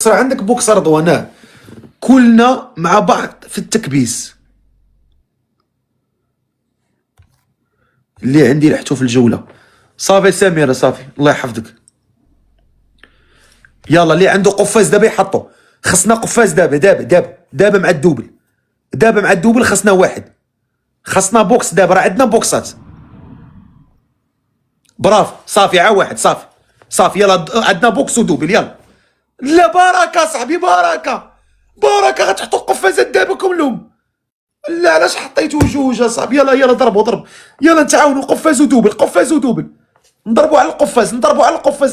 صار عندك بوكس رضواناه كلنا مع بعض في التكبيس اللي عندي لحتو في الجوله. صافي سميره صافي الله يحفظك. يلا اللي عنده قفاز دابا يحطو. خصنا قفاز دابا مع الدوبل. دابا مع الدوبل خصنا واحد. خصنا بوكس دابا راه عندنا بوكسات. برافو صافي عا واحد صافي يلا عندنا بوكس ودوبل يلا. لا بركه صاحبي بركه غتحطوا القفازات دابا كلهم. لا علاش حطيتو جوج اصاحبي. يلا ضرب يلا نتعاونوا قفاز ودوبل نضربوا على القفاز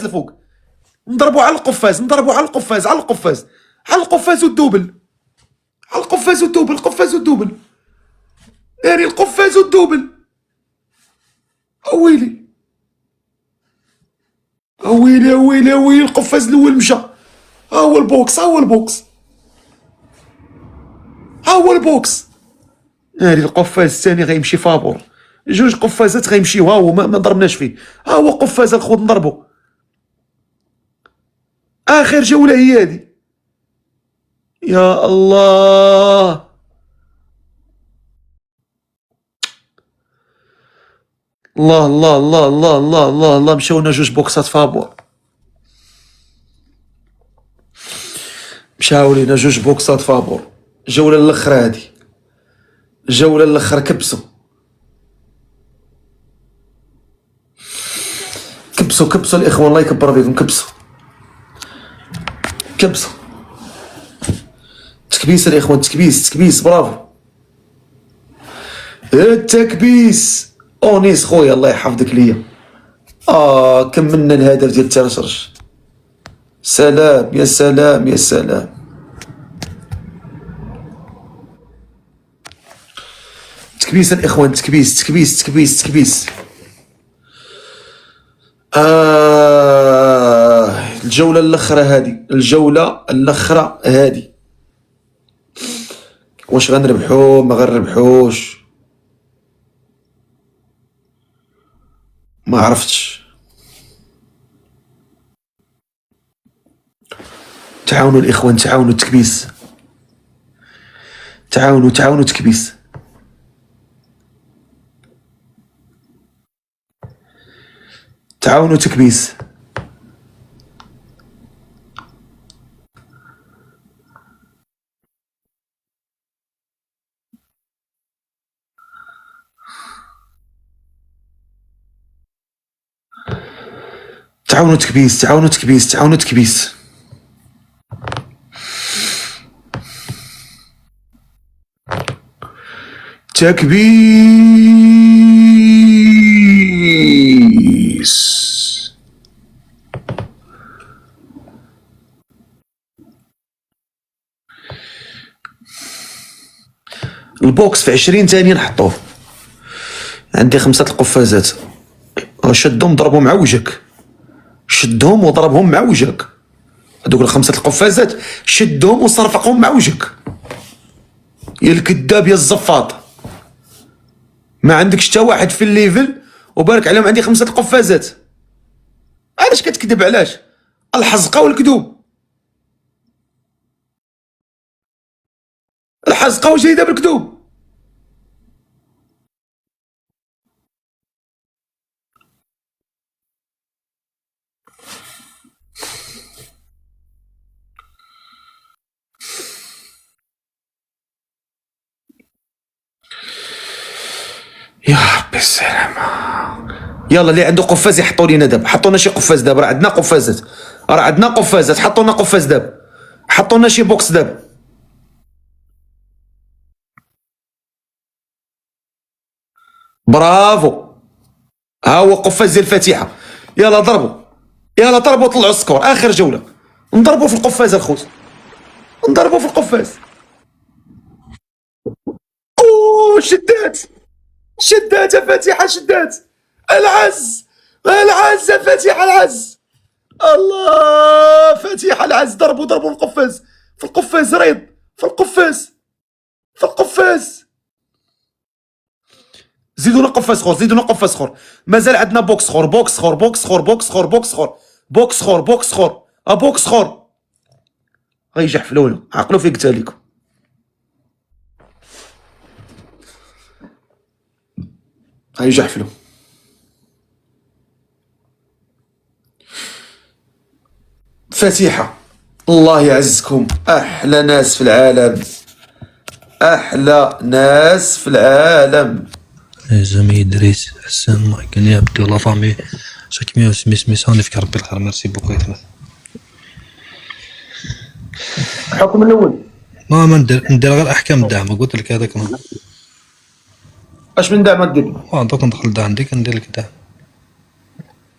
الفوق. نضربوا على القفاز والدوبل. القفاز والدوبل يعني القفاز والدوبل. اويلي القفاز الاول مشى. ها هو البوكس ناري. القفاز الثاني غيمشي فابور. جوج قفازات غيمشيو. ها هو ما ضربناش فيه. ها هو قفاز الخوت نضربو. اخر جوله هي هذه. يا الله الله مشاو لنا جوج بوكسات فابور. مشاو لينا جوج بوكسات فابور. الجوله الاخرى هادي. الجوله الاخرى كبسوا الاخوان الله يكبر بكم. كبسوا تكبيس الاخوان. تكبيس برافو التكبيس. اونيس خويا الله يحفظك ليا. كملنا الهدف ديال الترشرش. سلام يا سلام. تكبيس الاخوان. تكبيس. الجولة الأخرى هادي. واش غنربحو ما غنربحوش ما عرفتش. تعاونوا الاخوان تعاونوا تكبيس. تعاونوا تكبيس. تعاونوا تكبيس. تعاونوا تكبيس. البوكس في 20 ثانية نحطوه. عندي 5 القفازات. شدهم ضربهم مع وجهك. شدهم وضربهم مع وجهك. هذوك 5 القفازات شدهم وصرفقهم مع وجهك. يا الكذاب يا الزفاط. ما عندكش حتى واحد في الليفل وبارك عليهم. عندي 5 القفازات. علاش كتكذب؟ علاش؟ الحزقه والكذوب. الحزقه وجايده بالكذوب. يا ربي السلامة. يلا اللي عنده قفاز يحطوا لينا دابا. حطوا لنا شي قفاز دابا. راه عندنا قفازات. حطوا لنا قفاز دابا. حطوا لنا شي بوكس دابا. برافو. ها هو قفاز ديال الفاتحه. يلا ضربوا طلعوا السكور. اخر جوله نضربوا في القفاز الخوت. نضربوا في القفاز. اوه شدات يا فاتحه. شدات العز يا فاتحه. العز الله فاتحه. العز ضربوا في القفاز ريض. في القفاز زيدونا قفاز خور. مازال عندنا بوكس خور. بوكس خور. غيجحفلونا، عقلوا في قتالكم. غيجحفلوا. فاتحة. الله يعزكم، أحلى ناس في العالم، أحلى ناس في العالم. Les amis Idriss, Hassan, Gani Abdou, la famille, chaque mieux سميسون يفك ربي الخير. ميرسي بوكو يتمثل. الحكم الأول ما ندير غير أحكام الدعم. قلت لك هذاك اش من دعم دير؟ دوك ندخل الدعم عندك ندير لك دعم.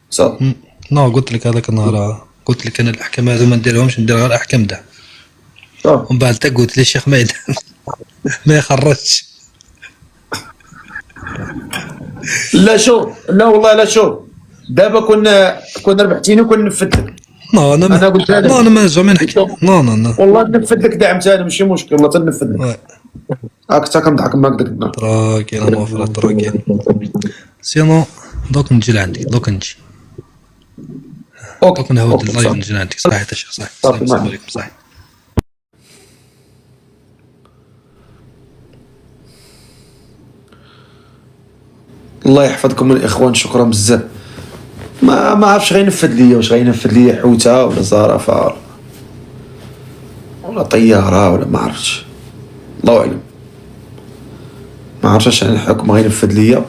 صافي. نو قلت لك هذاك النهار قلت لك انا الاحكام هذو ما نديرهمش، ندير غير احكام دعم. ومن بعد تا قلت لي الشيخ ما يدعم ما يخرجش. لا شو، لا والله لا شو، دابا كنا ربحتيني وكنا نفذ لك. نو انا قلت لك نو انا ما زعما نحكي. نو والله نفذ لك دعم ثاني ماشي مشكل، والله تنفذ لك. هاك تا كنضحك معاك ديك النهار. تراك انا موافق تراك. سينو دوك نجي لعندك، دوك نجي. دوك نهود اللايف نجي لعندك. صحيح الشيخ، صحيح. السلام عليكم. صحيح. الله يحفظكم الاخوان، شكرا بزاف. ما عرفتش غينفذ ليا، واش غينفذ ليا حوته ولا زرافه ولا طياره ولا ما عرفتش، الله اعلم. ما عرفتش عن الحكم غينفذ ليا،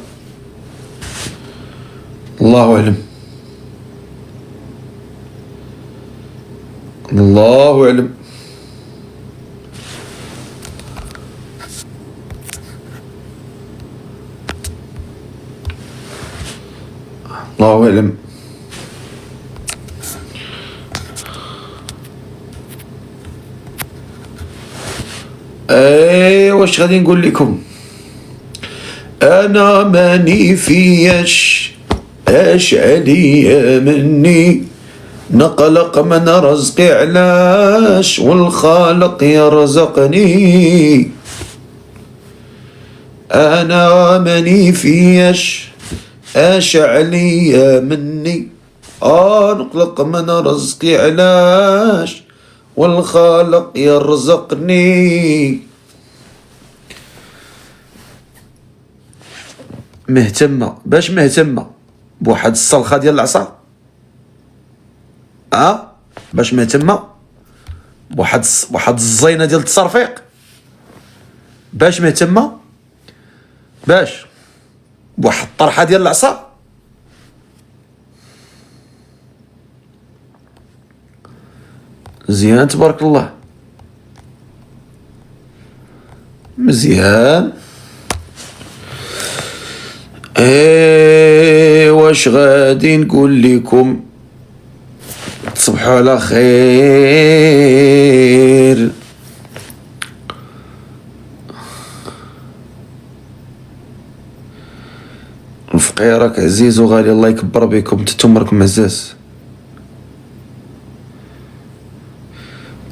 الله اعلم، الله اعلم. الله اعلم. واش غادي نقول لكم؟ انا ماني فياش اش عليا مني، نقلق من رزقي علاش والخالق يرزقني. انا ماني فياش اش عليا مني، نقلق من رزقي علاش والخالق يرزقني. مهتمة باش مهتمة بواحد الصلخة ديال العصا، باش مهتمة بواحد الزينة ديال التصرفيق، باش مهتمة باش بواحد الطرحة ديال العصا. مزيان تبارك الله، مزيان. واش غادي نقول لكم؟ تصبحوا على خير. فقيرك عزيز وغالي، الله يكبر بكم، نتوما راكم عزاز.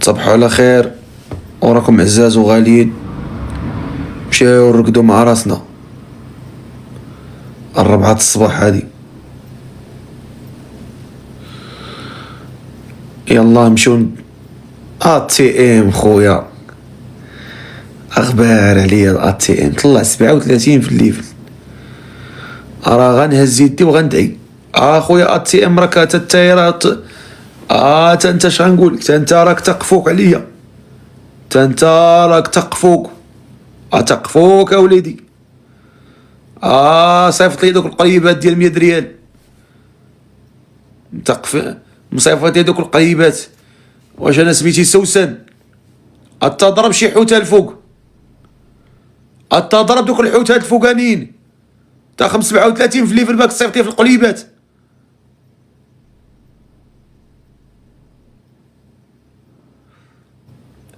تصبحوا على خير وراكم عزاز وغاليين. مشاو نرقدو مع راسنا 4 الصباح هادي، يلا نمشيو ATM خويا. اخبار عليا ATM طلع 37 في الليفل، راه غنهز يدي وغندعي. خويا ATM راك تتايرات. انت اش غنقول لك؟ انت راك تقفوك عليا، انت راك تقفوك، تقفوك اوليدي. صيفط لي دوك القريبات ديال 100 ريال، مصيفط لي دوك القريبات. واش انا سميتي سوسن؟ ضرب شي حوته الفوق، ضرب دوك الحوتات الفوقانيين تا 37 في الليفل باك تصيفطي في القليبات.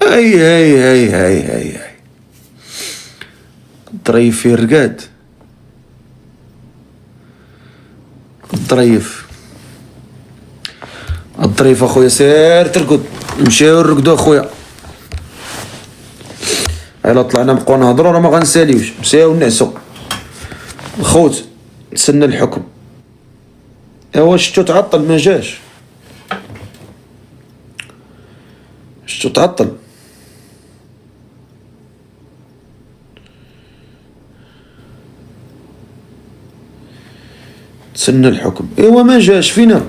هاي الظريف في الرقاد، الظريف اخويا، سير ترقد. نمشيو نرقدو اخويا. الا طلعنا نبقاو نهضرو راه ما غنساليوش. نمشيو نعسو الخوت، نتسنى الحكم. ايوا شتو تعطل ما جاش. شتو تعطل. تسنى الحكم. ايوا ما جاش فينا.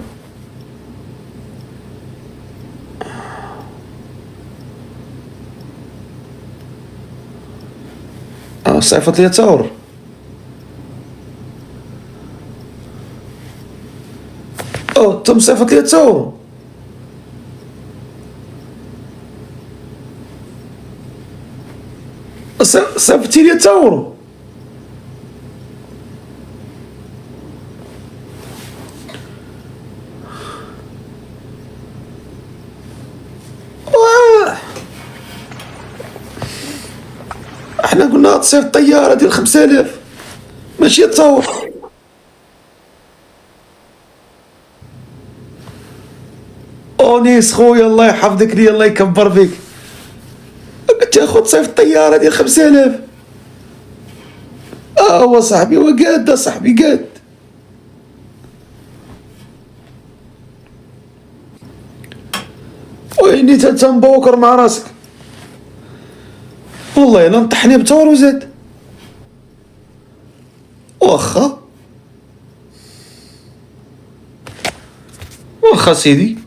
صيفط لي تصاور. تم صيفط لي تصاور. صيفطتي لي تصاور. احنا قلنا تصيفط طيارة ديال 5000 ماشي تصاور. اونيس خويا الله يحفظك لي الله يكبر فيك. قلت يا خو تصيفط طيارة ديال 5000. هو صاحبي وقاد صاحبي قاد. ويني تنبوكر مع راسك والله الا نطحني بتور وزاد. واخا سيدي.